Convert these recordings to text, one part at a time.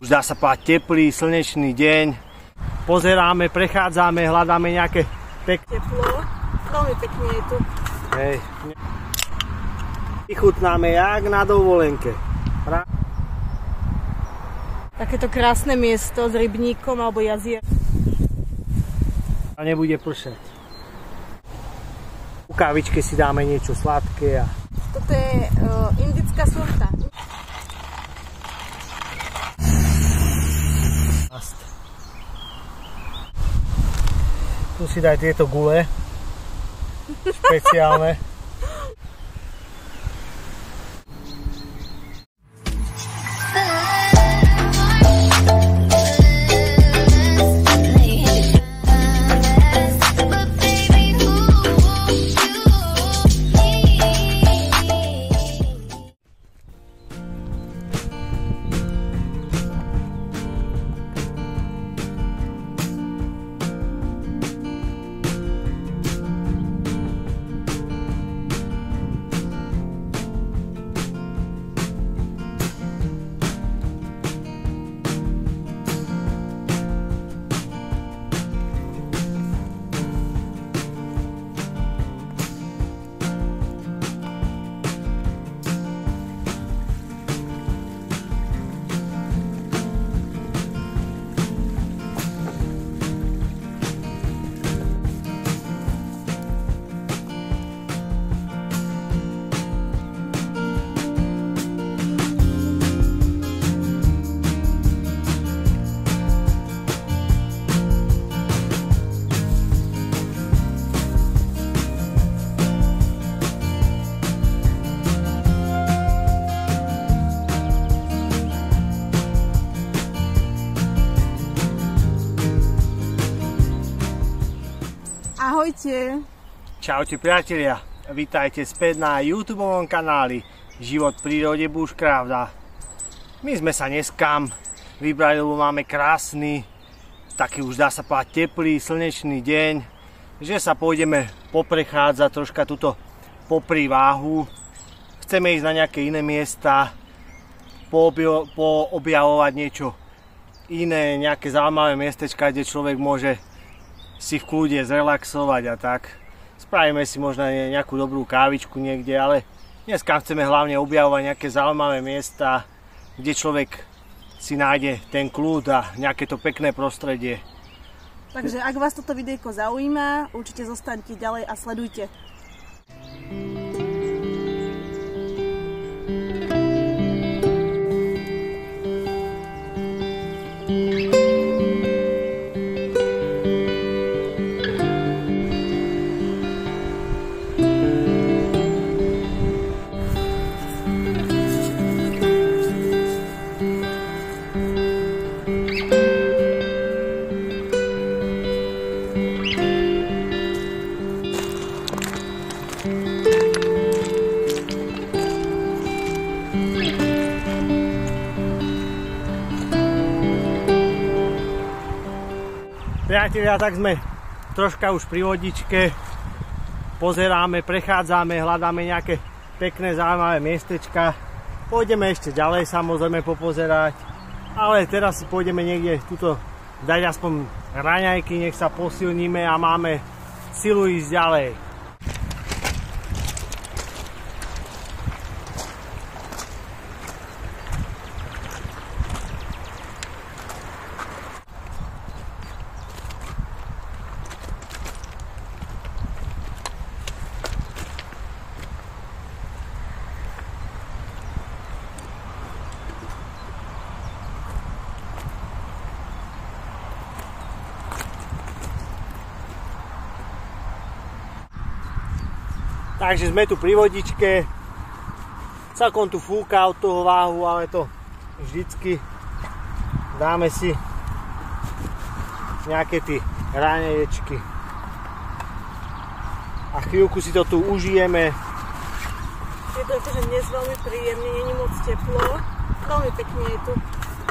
Už dá sa povedať teplý, slnečný deň. Pozeráme, prechádzame, hľadáme nejaké pekné... Teplo, veľmi pekne je tu. Hej. Vychutnáme jak na dovolenke. Takéto krásne miesto s rybníkom alebo jazier. A nebude pršať. U kávičke si dáme niečo sladké a... Toto je indická sorta. Tu si daj tieto gule. Špeciálne. Ahojte. Čaute priatelia, vítajte späť na YouTubeovom kanáli Život v prírode Bushcraft. My sme sa dneskam vybrali, lebo máme krásny, taký už dá sa povedať teplý, slnečný deň, že sa pôjdeme poprechádzať troška tuto popri Váhu. Chceme ísť na nejaké iné miesta, poobjavovať niečo iné, nejaké zaujímavé miestečka, kde človek môže si v kľude zrelaxovať a tak. Spravíme si možno nejakú dobrú kávičku niekde, ale dneska chceme hlavne objavovať nejaké zaujímavé miesta, kde človek si nájde ten kľud a nejaké to pekné prostredie. Takže ak vás toto videjko zaujíma, určite zostaňte ďalej a sledujte. Priatelia, tak sme troška už pri vodičke, pozeráme, prechádzame, hľadáme nejaké pekné, zaujímavé miestečka. Pôjdeme ešte ďalej samozrejme popozerať, ale teraz si pôjdeme niekde tuto dať aspoň raňajky, nech sa posilníme a máme silu ísť ďalej. Takže sme tu pri vodičke, celkom tu fúka od toho Váhu, ale to vždycky dáme si nejaké tie raňaječky a chvíľku si to tu užijeme. Je to akože dnes veľmi príjemne, nie je moc teplo, veľmi pekne je tu.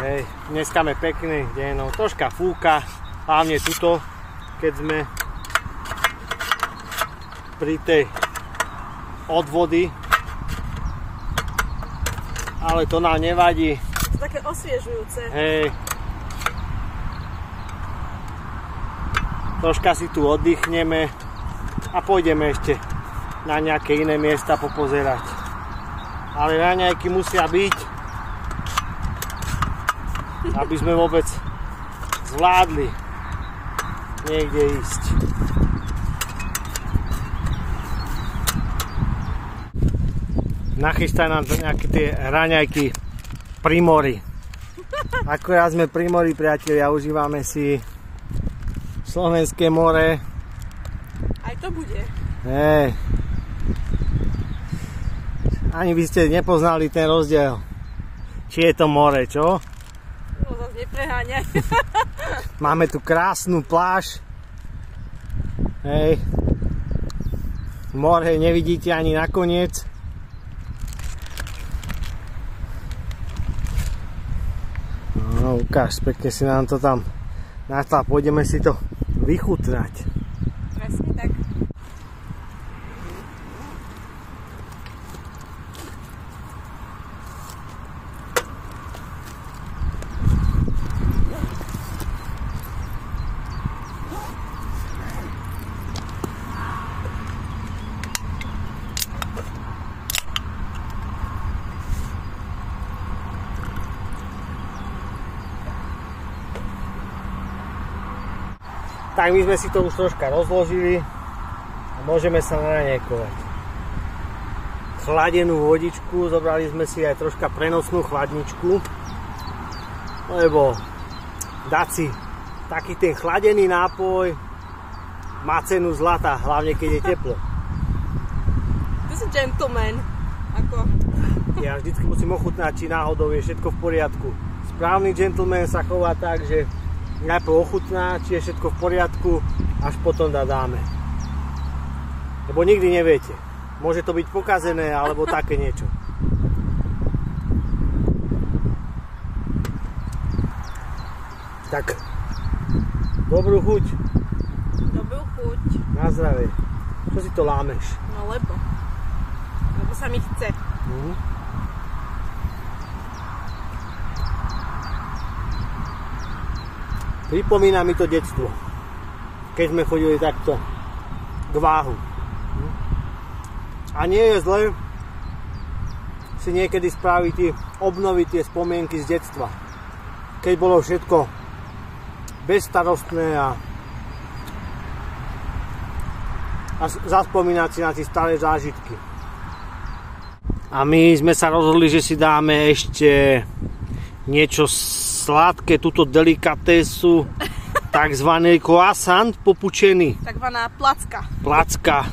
Hej, dneska máme pekný deň, no troška fúka, hlavne tuto, keď sme pri tej od vody, ale to nám nevadí. To také osviežujúce. Hej. Troška si tu oddychneme a pôjdeme ešte na nejaké iné miesta popozerať. Ale raňajky musia byť, aby sme vôbec zvládli niekde ísť. Nachystaj nám nejaké tie raňajky pri mori. Akurát sme pri mori, priatelia, užívame si Slovenské more. Aj to bude. Hej. Ani by ste nepoznali ten rozdiel. Či je to more, čo? No zase nepreháňaj. Máme tu krásnu pláž. Hej. More nevidíte ani nakoniec. No ukáž, pekne si nám to tam nastav. Pôjdeme si to vychutnať. Presne tak. Tak my sme si to už troška rozložili a môžeme sa naraňajkovať. Chladenú vodičku, zobrali sme si aj troška prenosnú chladničku, lebo dať si taký ten chladený nápoj má cenu zlata, hlavne keď je teplo. Ty si gentleman. Ako? Ja vždycky musím ochutnať, či náhodou je všetko v poriadku. Správny gentleman sa chová tak, že najprv ochutná, či je všetko v poriadku, až potom dáme. Lebo nikdy neviete. Môže to byť pokazené, alebo také niečo. Tak, dobrú chuť. Dobrú chuť. Na zdravie. Čo si to lámeš? No lebo sa mi chce. Pripomína mi to detstvo, keď sme chodili takto k váhu. A nie je zle si niekedy obnoviť tie spomienky z detstva, keď bolo všetko bezstarostné a zaspomínať si na tie staré zážitky. A my sme sa rozhodli, že si dáme ešte niečo sladké, túto delikatésu, takzvaný croissant popučený. Takzvaná placka. Placka.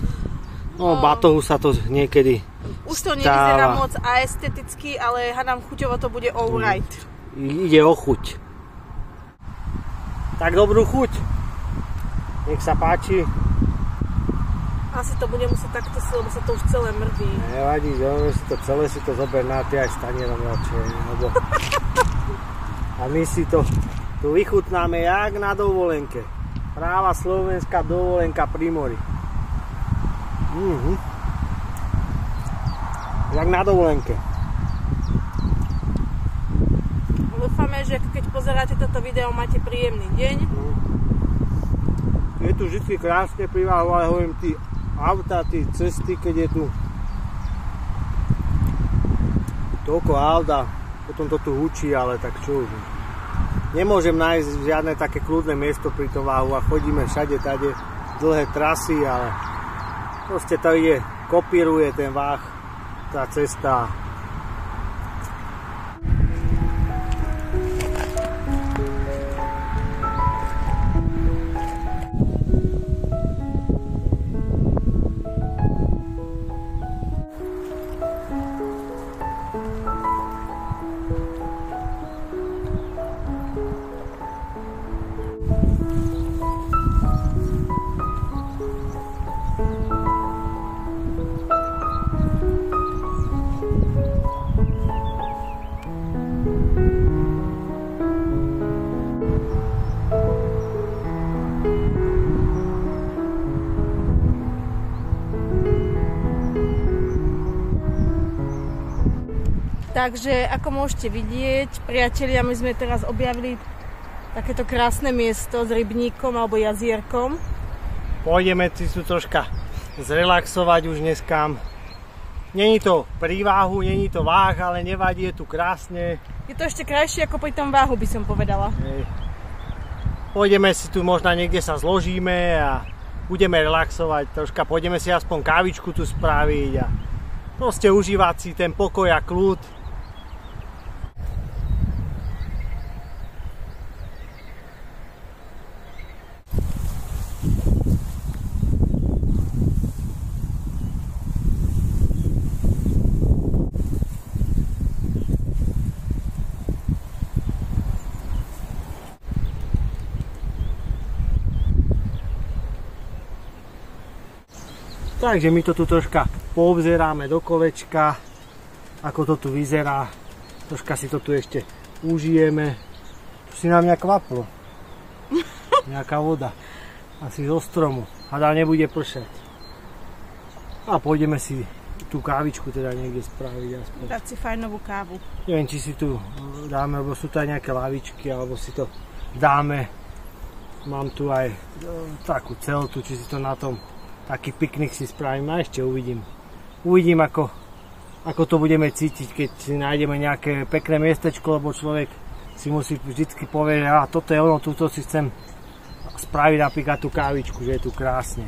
No, batohu sa to niekedy už to nevyzerá moc aesteticky, ale hádam chuťovo to bude alright. Ide o chuť. Tak dobrú chuť. Nech sa páči. Asi to bude musieť takto si, lebo sa to už celé mrví. Nevadí, si to celé si to zober na ty aj stanierom radšej. A my si to tu vychutnáme jak na dovolenke. Práva slovenská dovolenka pri mori. Jak na dovolenke. Dúfame, že keď pozeráte toto video, máte príjemný deň. Je tu vždy krásne pri váhu, ale hovorím, tí auta, tí cesty, keď je tu toľko auta, potom to tu hučí, ale tak čo už. Nemôžem nájsť žiadne také kľudné miesto pri tom váhu a chodíme všade tade dlhé trasy, ale proste to ide, kopíruje ten váh, tá cesta. Takže ako môžete vidieť, priatelia, my sme teraz objavili takéto krásne miesto s rybníkom alebo jazierkom. Pôjdeme si tu troška zrelaxovať už dneska. Není to pri váhu, není to váh, ale nevadí, je tu krásne. Je to ešte krajšie ako pri tom váhu, by som povedala. Hej. Pôjdeme si tu, možno niekde sa zložíme a budeme relaxovať. Troška pôjdeme si aspoň kávičku tu spraviť a proste užívať si ten pokoj a kľud. Takže my to tu troška poobzeráme do kolečka, ako to tu vyzerá. Troška si to tu ešte užijeme. Tu si nám nejak kvaplo. Nejaká voda. Asi zo stromu. Hádam nebude pršať. A pôjdeme si tú kávičku teda niekde spraviť aspoň. Dať si fajnovú kávu. Neviem, či si tu dáme, lebo sú tu aj nejaké lavičky, alebo si to dáme. Mám tu aj takú celtu, či si to na tom taký piknik si spravím a ešte uvidím. Uvidím, ako to budeme cítiť, keď si nájdeme nejaké pekné miestečko, lebo človek si musí vždycky povedať, a toto je ono, túto si chcem spraviť napríklad tú kávičku, že je tu krásne.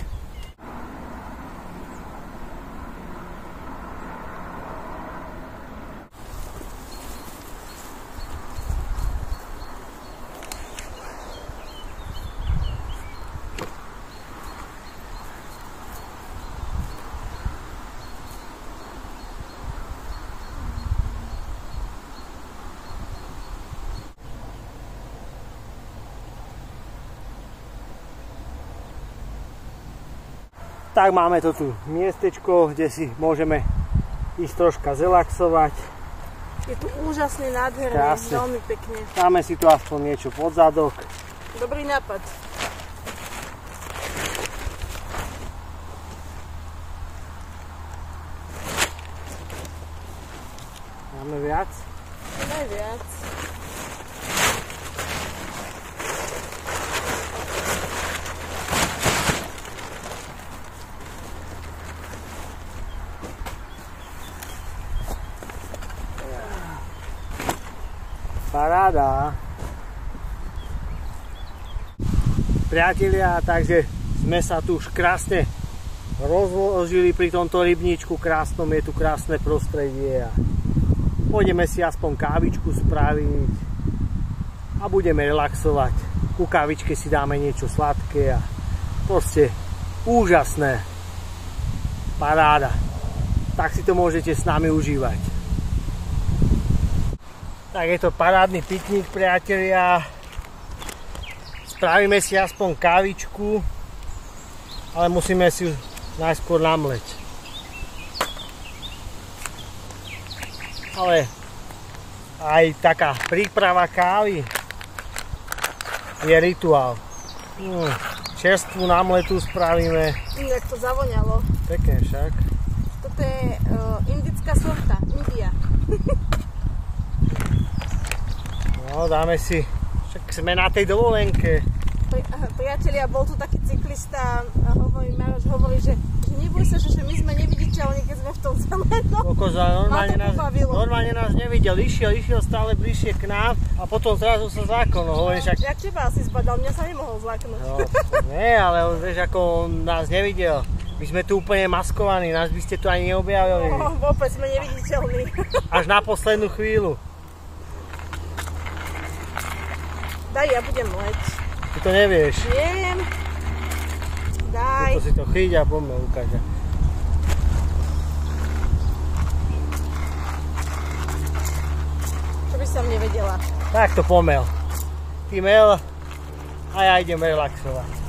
Tak máme to tu miestečko, kde si môžeme ísť troška zrelaxovať. Je tu úžasne, nádherné, krásne. Veľmi pekne. Dáme si tu aspoň niečo pod zadok. Dobrý nápad. Máme viac? Máme viac. Paráda. Priatelia, takže sme sa tu už krásne rozložili pri tomto rybníčku krásnom, je tu krásne prostredie a pôjdeme si aspoň kávičku spraviť a budeme relaxovať. Ku kávičke si dáme niečo sladké a proste úžasné. Paráda. Tak si to môžete s nami užívať. Tak je to parádny piknik, priatelia. Spravíme si aspoň kávičku, ale musíme si ju najskôr namleť. Ale aj taká príprava kávy je rituál. Čerstvú namletú spravíme. Jak to zavoňalo. Pekne však. Toto je indická sorta, India. No, dáme si, však sme na tej dovolenke. Priatelia, bol tu taký cyklista a Maroš hovorí, že neboj sa, že my sme neviditeľní, keď sme v tom zelenom. Normálne nás nevidel, išiel stále bližšie k nám a potom zrazu sa zlákol. No, však... Jak teba asi zbadal, mňa sa nemohol zláknuť. No, nie, ale vieš, ako on nás nevidel. My sme tu úplne maskovaní, nás by ste tu ani neobjavili. No, vôbec sme neviditeľní. Až na poslednú chvíľu. Daj, ja budem leť. Ty to nevieš. Viem. Daj. Tuto si to chyť a poďme ukážať. Čo by som nevedela. Tak to pomel. Ty mel a ja idem relaxovať.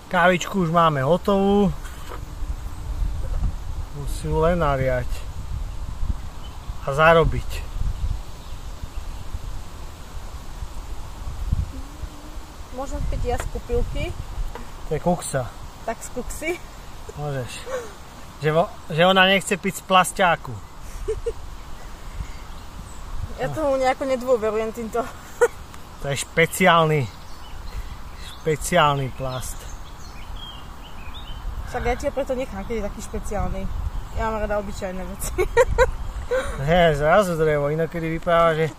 Kávičku už máme hotovú. Musí ju len naliať a zarobiť. Môžem piť ja z kupilky. To je kuksa. Tak z kuksy. Môžeš. Že ona nechce piť z plasťáku. Ja tomu nejako nedôverujem týmto. To je špeciálny plast. Však ja ti preto nechám, keď je taký špeciálny. Ja mám rada obyčajné veci. Nie, zrazu drevo, inokedy vypráva, že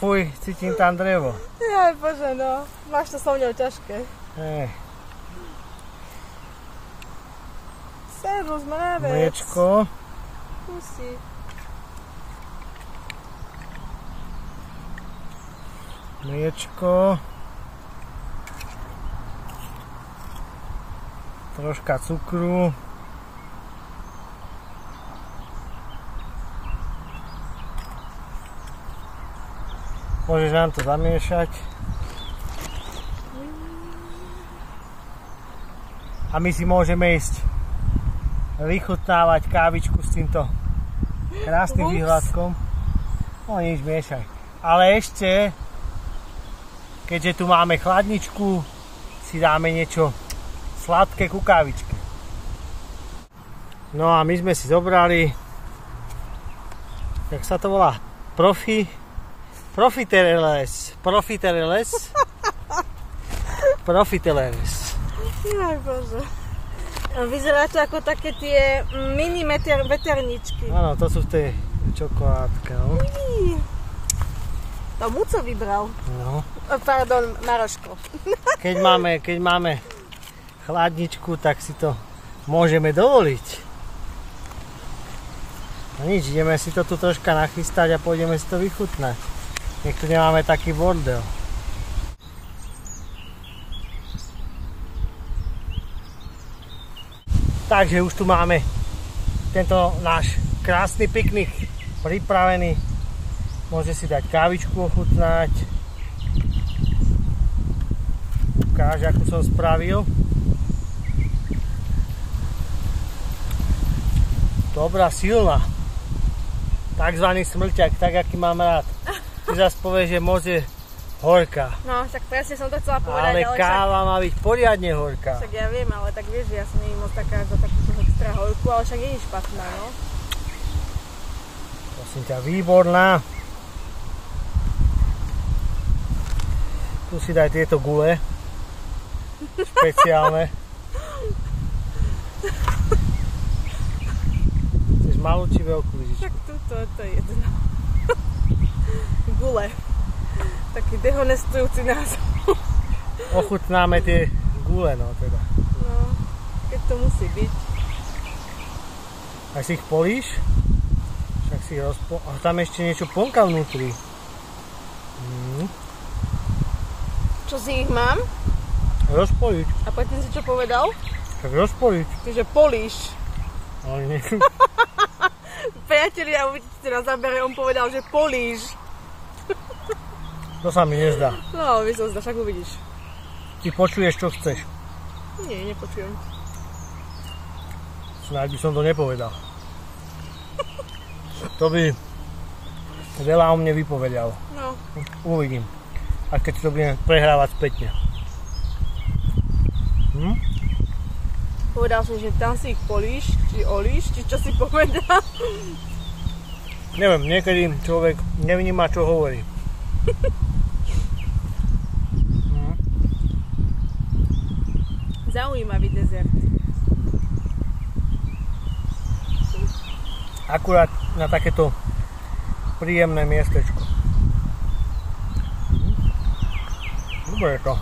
fuj, cítim tam drevo. Jaj, bože, no. Máš to so mňou ťažké. Servus, mravec. Mliečko. Kusí. Mliečko. Troška cukru. Môžeš nám to zamiešať. A my si môžeme ísť vychutnávať kávičku s týmto krásnym výhľadkom. No nič, miešaj. Ale ešte, keďže tu máme chladničku, si dáme niečo sladké ku kávičke. No a my sme si zobrali, jak sa to volá, Profitereles. Jaj, bože. Vyzerá to ako také tie mini veterničky. Áno, to sú tie čokoládke, no. To Muco vybral. No. Pardon, Maroško. Keď máme chladničku, tak si to môžeme dovoliť. No nič, ideme si to tu troška nachystať a pôjdeme si to vychutnať. Nech tu nemáme taký bordel. Takže už tu máme tento náš krásny piknik pripravený. Môže si dať kávičku ochutnať. Ukáž, akú som spravil. Dobrá, silná. Takzvaný smrťak, tak aký mám rád. Ty zase povieš, že moc je horká. No, tak presne som to chcela povedať. Ale káva má byť poriadne horká. Však ja viem, ale tak vieš, že ja som nie moc taká za takúto extra horku, ale však nie je špatná, no. Prosím ťa, výborná. Tu si daj tieto gule. Špeciálne. Chceš malú či veľkú lyžičku? Tak tuto, to je jedno. Gule. Taký dehonestujúci názov. Ochutnáme tie gule, no teda. No, keď to musí byť. Ak si ich políš, však si ich a tam ešte niečo plnka vnútri. Čo si ich mám? Rozpoliť. A predtým si čo povedal? Tak rozpoliť. Čiže políš. Ale nie. Priatelia, uvidíte na zábere, on povedal, že políš. To sa mi nezdá. No, mi sa zdá, však uvidíš. Ty počuješ, čo chceš. Nie, nepočujem. Snáď by som to nepovedal. To by veľa o mne vypovedalo. No. Uvidím. A keď to budem prehrávať spätne. Povedal som, že tam si ich políš, či olíš, či čo si povedal. Neviem, niekedy človek nevníma, čo hovorí. Zaujímavý dezert. Akurát na takéto príjemné miestečko. Dobre to.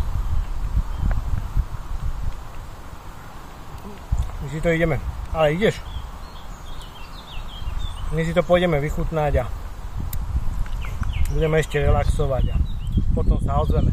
My si to ideme. Ale ideš. My si to pôjdeme vychutnať a budeme ešte relaxovať a potom sa ozveme.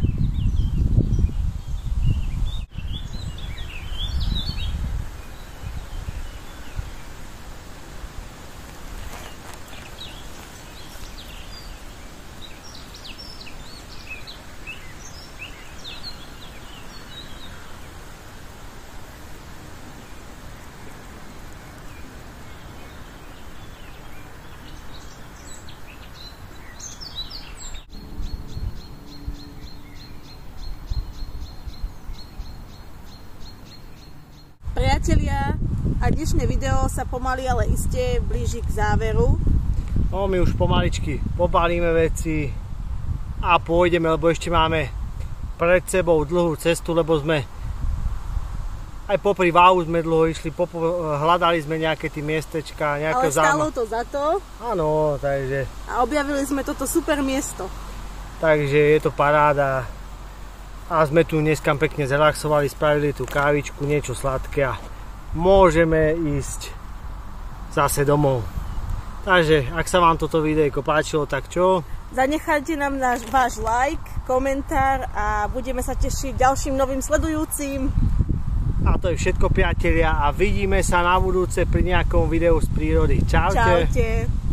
Priatelia, a dnešné video sa pomaly, ale iste blíži k záveru. No, my už pomaličky pobalíme veci a pôjdeme, lebo ešte máme pred sebou dlhú cestu, lebo sme aj popri Váhu sme dlho išli, hľadali sme nejaké tie miestečka, nejaké ale stálo to za to. Áno, takže... A objavili sme toto super miesto. Takže je to paráda. A sme tu dneska pekne zrelaxovali, spravili tú kávičku, niečo sladké a môžeme ísť zase domov. Takže, ak sa vám toto videjko páčilo, tak čo? Zanechajte nám váš like, komentár a budeme sa tešiť ďalším novým sledujúcim. A to je všetko, priatelia, a vidíme sa na budúce pri nejakom videu z prírody. Čaute. Čaute.